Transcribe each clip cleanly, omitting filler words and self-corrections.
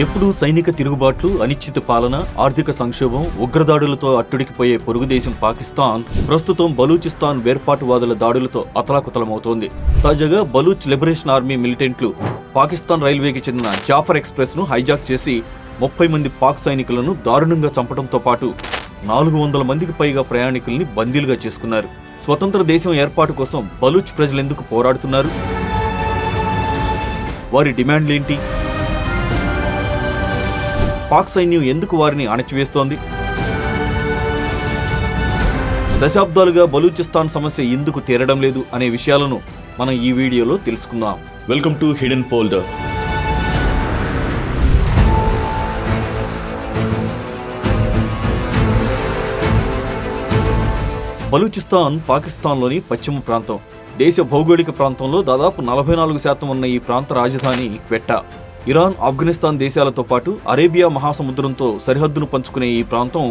ఎప్పుడూ సైనిక తిరుగుబాట్లు, అనిశ్చిత పాలన, ఆర్థిక సంక్షోభం, ఉగ్రదాడులతో అట్టుడికిపోయే పొరుగు దేశం పాకిస్తాన్ ప్రస్తుతం బలూచిస్తాన్ వేర్పాటువాదుల దాడులతో అతలాకుతలమవుతోంది. తాజాగా బలూచ్ లిబరేషన్ ఆర్మీ మిలిటెంట్లు పాకిస్తాన్ రైల్వేకి చెందిన జాఫర్ ఎక్స్ప్రెస్ ను హైజాక్ చేసి 30 మంది పాక్ సైనికులను దారుణంగా చంపడంతో పాటు 400 మందికి పైగా ప్రయాణికుల్ని బందీలుగా చేసుకున్నారు. స్వతంత్ర దేశం ఏర్పాటు కోసం బలూచ్ ప్రజలెందుకు పోరాడుతున్నారు? వారి డిమాండ్లేంటి? పాక్ సైన్యం ఎందుకు వారిని అణచివేస్తోంది? దశాబ్దాలుగా బలూచిస్తాన్ సమస్య ఎందుకు తీరడం లేదు అనే విషయాలను మనం ఈ వీడియోలో తెలుసుకుందాం. Welcome to hidden folder. Balochistan పాకిస్తాన్లోని పశ్చిమ ప్రాంతం. దేశ భౌగోళిక ప్రాంతంలో దాదాపు 44% ఉన్న ఈ ప్రాంత రాజధాని క్వెట్టా. ఇరాన్, ఆఫ్ఘనిస్తాన్ దేశాలతో పాటు అరేబియా మహాసముద్రంతో సరిహద్దును పంచుకునే ఈ ప్రాంతం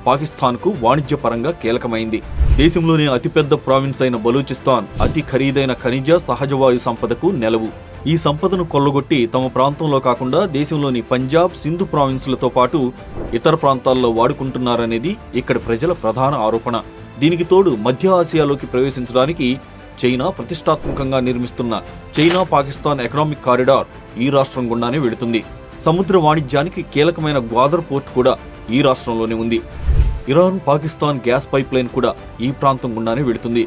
పాకిస్తాన్కు వాణిజ్యపరంగా కీలకమైంది. దేశంలోనే అతిపెద్ద ప్రావిన్స్ అయిన బలూచిస్తాన్ అతి ఖరీదైన ఖనిజ, సహజవాయు సంపదకు నెలవు. ఈ సంపదను కొల్లగొట్టి తమ ప్రాంతంలో కాకుండా దేశంలోని పంజాబ్, సింధు ప్రావిన్సులతో పాటు ఇతర ప్రాంతాల్లో వాడుకుంటున్నారనేది ఇక్కడి ప్రజల ప్రధాన ఆరోపణ. దీనికి తోడు మధ్య ఆసియాలోకి ప్రవేశించడానికి చైనా ప్రతిష్టాత్మకంగా నిర్మిస్తున్న చైనా పాకిస్తాన్ ఎకనామిక్ కారిడార్ ఈ రాష్ట్రం గుండానే వెళుతుంది. సముద్ర వాణిజ్యానికి కీలకమైన గ్వాదర్ పోర్ట్ కూడా ఈ రాష్ట్రంలోనే ఉంది. Iran, Pakistan gas pipe line కూడా ఈ ప్రాంతం గుండానే వెళుతుంది.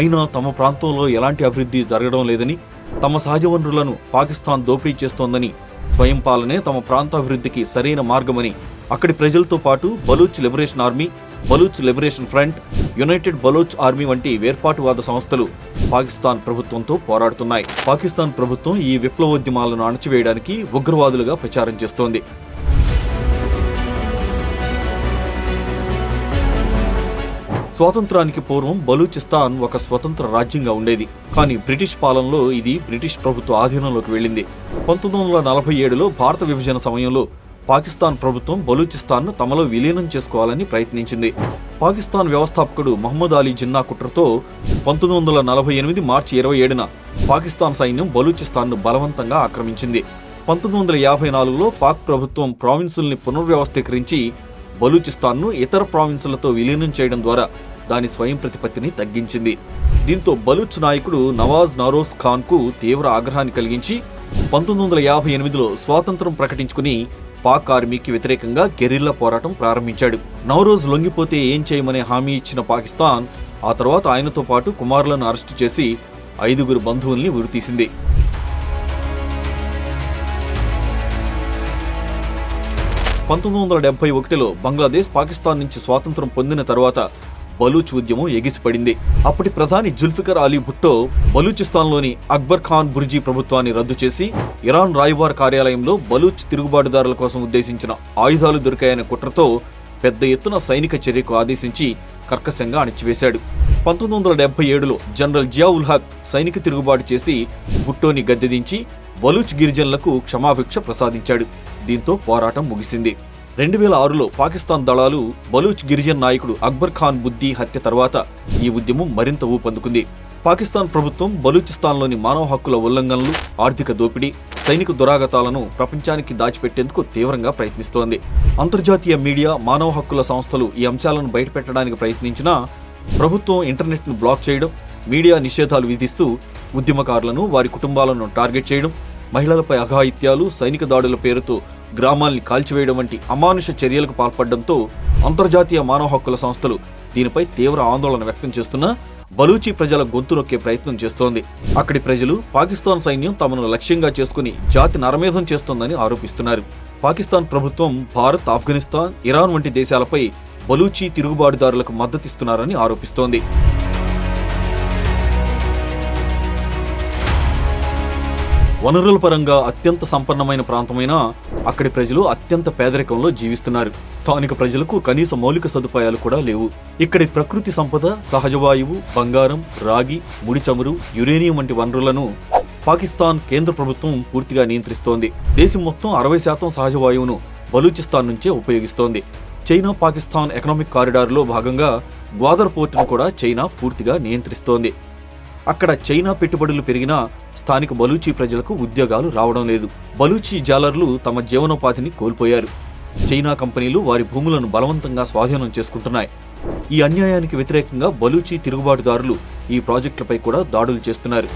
అయినా తమ ప్రాంతంలో ఎలాంటి అభివృద్ధి జరగడం లేదని, తమ సహజ వనరులను పాకిస్తాన్ దోపిడీ చేస్తోందని, స్వయం పాలనే తమ ప్రాంత అభివృద్ధికి సరైన మార్గమని అక్కడి ప్రజలతో పాటు Baloch liberation army, Baloch liberation front, United Baloch army వంటి వేర్పాటువాద సంస్థలు పాకిస్తాన్ ప్రభుత్వంతో పోరాడుతున్నాయి. పాకిస్తాన్ ప్రభుత్వం ఈ విప్లవోద్యమాలను అణచివేయడానికి ఉగ్రవాదులుగా ప్రచారం చేస్తోంది. స్వాతంత్రానికి పూర్వం బలూచిస్తాన్ ఒక స్వతంత్ర రాజ్యంగా ఉండేది. కానీ బ్రిటిష్ పాలనలో ఇది బ్రిటిష్ ప్రభుత్వ ఆధీనంలోకి వెళ్ళింది. 1947లో భారత విభజన సమయంలో పాకిస్తాన్ ప్రభుత్వం బలూచిస్తాన్ను తమలో విలీనం చేసుకోవాలని ప్రయత్నించింది. పాకిస్తాన్ వ్యవస్థాపకుడు మహమ్మద్ అలీ జిన్నా కుట్రతో 1948 మార్చి 27న పాకిస్తాన్ సైన్యం బలూచిస్తాన్ను బలవంతంగా ఆక్రమించింది. 1954లో పాక్ ప్రభుత్వం ప్రావిన్సుల్ని పునర్వ్యవస్థీకరించి బలూచిస్తాన్ను ఇతర ప్రావిన్సులతో విలీనం చేయడం ద్వారా దాని స్వయం ప్రతిపత్తిని తగ్గించింది. దీంతో బలూచ్ నాయకుడు నవాజ్ నరోజ్ ఖాన్కు తీవ్ర ఆగ్రహాన్ని కలిగించి 1958లో స్వాతంత్రం ప్రకటించుకుని పాక్ ఆర్మీకి వ్యతిరేకంగా గెరిల్లా పోరాటం ప్రారంభించాడు. నవరోజ్ లొంగిపోతే ఏం చేయమనే హామీ ఇచ్చిన పాకిస్తాన్ ఆ తర్వాత ఆయనతో పాటు కుమారులను అరెస్టు చేసి 5 బంధువుల్ని ఉరితీసింది. 1971లో బంగ్లాదేశ్ పాకిస్తాన్ నుంచి స్వాతంత్రం పొందిన తర్వాత బలూచ్ ఉద్యమం ఎగిసిపడింది. అప్పటి ప్రధాని జుల్ఫికర్ అలీ భుట్టో బలూచిస్తాన్లోని అక్బర్ ఖాన్ బుర్జీ ప్రభుత్వాన్ని రద్దు చేసి ఇరాన్ రాయబార కార్యాలయంలో బలూచ్ తిరుగుబాటుదారుల కోసం ఉద్దేశించిన ఆయుధాలు దొరికాయనే కుట్రతో పెద్ద ఎత్తున సైనిక చర్యకు ఆదేశించి కర్కశంగా అణిచివేశాడు. 1977లో జనరల్ జియా ఉల్ హక్ సైనిక తిరుగుబాటు చేసి భుట్టోని గద్దెదించి బలూచ్ గిరిజనులకు క్షమాభిక్ష ప్రసాదించాడు. దీంతో పోరాటం ముగిసింది. 2006లో పాకిస్తాన్ దళాలు బలూచ్ గిరిజన్ నాయకుడు అక్బర్ ఖాన్ బుద్దీ హత్య తర్వాత ఈ ఉద్యమం మరింత ఊపందుకుంది. పాకిస్తాన్ ప్రభుత్వం బలూచిస్తాన్లోని మానవ హక్కుల ఉల్లంఘనలు, ఆర్థిక దోపిడీ, సైనిక దురాగతాలను ప్రపంచానికి దాచిపెట్టేందుకు తీవ్రంగా ప్రయత్నిస్తోంది. అంతర్జాతీయ మీడియా, మానవ హక్కుల సంస్థలు ఈ అంశాలను బయటపెట్టడానికి ప్రయత్నించినా ప్రభుత్వం ఇంటర్నెట్ను బ్లాక్ చేయడం, మీడియా నిషేధాలు విధిస్తూ ఉద్యమకారులను, వారి కుటుంబాలను టార్గెట్ చేయడం, మహిళలపై అఘాయిత్యాలు, సైనిక దాడుల పేరుతో గ్రామాల్ని కాల్చివేయడం వంటి అమానుష చర్యలకు పాల్పడడంతో అంతర్జాతీయ మానవ హక్కుల సంస్థలు దీనిపై తీవ్ర ఆందోళన వ్యక్తం చేస్తున్నా బలూచీ ప్రజల గొంతు నొక్కే ప్రయత్నం చేస్తోంది. అక్కడి ప్రజలు పాకిస్తాన్ సైన్యం తమను లక్ష్యంగా చేసుకుని జాతి నరమేధం చేస్తోందని ఆరోపిస్తున్నారు. పాకిస్తాన్ ప్రభుత్వం భారత్, ఆఫ్ఘనిస్తాన్, ఇరాన్ వంటి దేశాలపై బలూచీ తిరుగుబాటుదారులకు మద్దతిస్తున్నారని ఆరోపిస్తోంది. వనరుల పరంగా అత్యంత సంపన్నమైన ప్రాంతమైన అక్కడి ప్రజలు అత్యంత పేదరికంలో జీవిస్తున్నారు. స్థానిక ప్రజలకు కనీస మౌలిక సదుపాయాలు కూడా లేవు. ఇక్కడి ప్రకృతి సంపద, సహజవాయువు, బంగారం, రాగి, ముడి చమురు, యురేనియం వంటి వనరులను పాకిస్తాన్ కేంద్ర ప్రభుత్వం పూర్తిగా నియంత్రిస్తోంది. దేశం మొత్తం 60% సహజవాయువును బలూచిస్తాన్ నుంచే ఉపయోగిస్తోంది. చైనా పాకిస్తాన్ ఎకనామిక్ కారిడార్లో భాగంగా గ్వాదర్ పోర్టును కూడా చైనా పూర్తిగా నియంత్రిస్తోంది. అక్కడ చైనా పెట్టుబడులు పెరిగినా స్థానిక బలూచి ప్రజలకు ఉద్యోగాలు రావడం లేదు. బలూచి జాలర్లు తమ జీవనోపాధిని కోల్పోయారు. చైనా కంపెనీలు వారి భూములను బలవంతంగా స్వాధీనం చేసుకుంటున్నాయి. ఈ అన్యాయానికి వ్యతిరేకంగా బలూచి తిరుగుబాటుదారులు ఈ ప్రాజెక్టులపై కూడా దాడులు చేస్తున్నారు.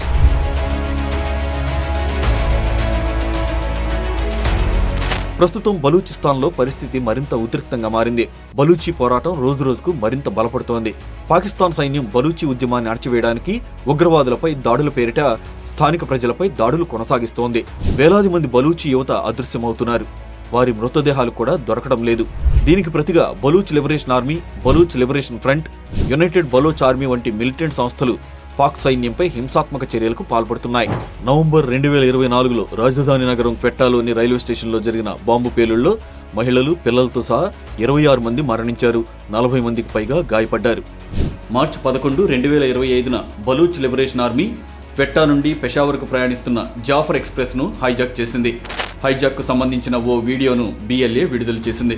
ప్రస్తుతం బలూచిస్తాన్లో పరిస్థితి మరింత ఉద్రిక్తంగా మారింది. బలూచి పోరాటం రోజురోజుకు మరింత బలపడుతోంది. పాకిస్తాన్ సైన్యం బలూచి ఉద్యమాన్ని అణచివేయడానికి ఉగ్రవాదులపై దాడుల పేరిట స్థానిక ప్రజలపై దాడులు కొనసాగిస్తోంది. వేలాది మంది బలూచి యువత అదృశ్యమవుతున్నారు. వారి మృతదేహాలు కూడా దొరకడం లేదు. దీనికి ప్రతిగా Baloch liberation army, Baloch liberation front, United Baloch army వంటి మిలిటెంట్ సంస్థలు పాక్ సైన్యంపై హింసాత్మక చర్యలకు పాల్పడుతున్నాయి. నవంబర్ 2024లో రాజధాని నగరం క్వెట్టాలోని రైల్వే స్టేషన్లో జరిగిన బాంబు పేలుళ్లలో మహిళలు, పిల్లలతో సహా 26 మంది మరణించారు. 40 మందికి పైగా గాయపడ్డారు. మార్చి 11, 2025న బలూచ్ లిబరేషన్ ఆర్మీ క్వెట్టా నుండి పెషావర్కు ప్రయాణిస్తున్న జాఫర్ ఎక్స్ప్రెస్ను హైజాక్ చేసింది. హైజాక్కు సంబంధించిన ఓ వీడియోను BLA విడుదల చేసింది.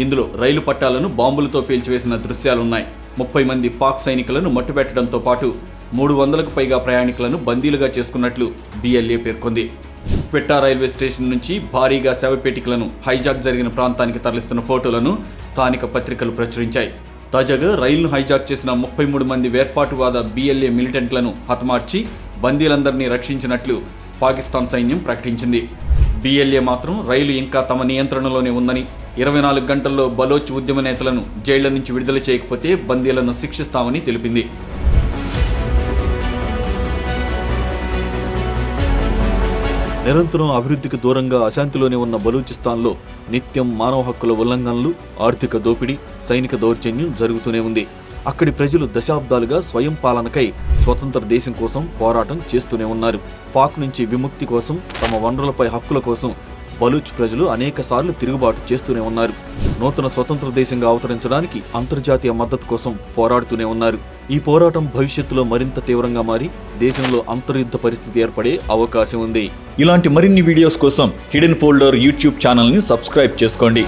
ఇందులో రైలు పట్టాలను బాంబులతో పేల్చివేసిన దృశ్యాలున్నాయి. 30 మంది పాక్ సైనికులను మట్టుబెట్టడంతో పాటు 300కు పైగా ప్రయాణికులను బందీలుగా చేసుకున్నట్లు BLA పేర్కొంది. క్వెట్టా రైల్వే స్టేషన్ నుంచి భారీగా శవపేటికలను హైజాక్ జరిగిన ప్రాంతానికి తరలిస్తున్న ఫోటోలను స్థానిక పత్రికలు ప్రచురించాయి. తాజాగా రైలును హైజాక్ చేసిన 33 మంది వేర్పాటువాద BLA మిలిటెంట్లను హతమార్చి బందీలందరినీ రక్షించినట్లు పాకిస్తాన్ సైన్యం ప్రకటించింది. BLA మాత్రం రైలు ఇంకా తమ నియంత్రణలోనే ఉందని, 24 గంటల్లో బలోచ్ ఉద్యమ నేతలను జైళ్ల నుంచి విడుదల చేయకపోతే బందీలను శిక్షిస్తామని తెలిపింది. నిరంతరం అభివృద్ధికి దూరంగా అశాంతిలోనే ఉన్న బలూచిస్తాన్లో నిత్యం మానవ హక్కుల ఉల్లంఘనలు, ఆర్థిక దోపిడీ, సైనిక దౌర్జన్యం జరుగుతూనే ఉంది. అక్కడి ప్రజలు దశాబ్దాలుగా స్వయం పాలనకై స్వతంత్ర దేశం కోసం పోరాటం చేస్తూనే ఉన్నారు. పాక్ నుంచి విముక్తి కోసం, తమ వనరులపై హక్కుల కోసం బలూచ్ ప్రజలు అనేకసార్లు తిరుగుబాటు చేస్తూనే ఉన్నారు. నూతన స్వతంత్ర దేశంగా అవతరించడానికి అంతర్జాతీయ మద్దతు కోసం పోరాడుతూనే ఉన్నారు. ఈ పోరాటం భవిష్యత్తులో మరింత తీవ్రంగా మారి దేశంలో అంతర్యుద్ధ పరిస్థితి ఏర్పడే అవకాశం ఉంది. ఇలాంటి మరిన్ని వీడియోస్ కోసం హిడెన్ ఫోల్డర్ యూట్యూబ్ ఛానల్ని సబ్స్క్రైబ్ చేసుకోండి.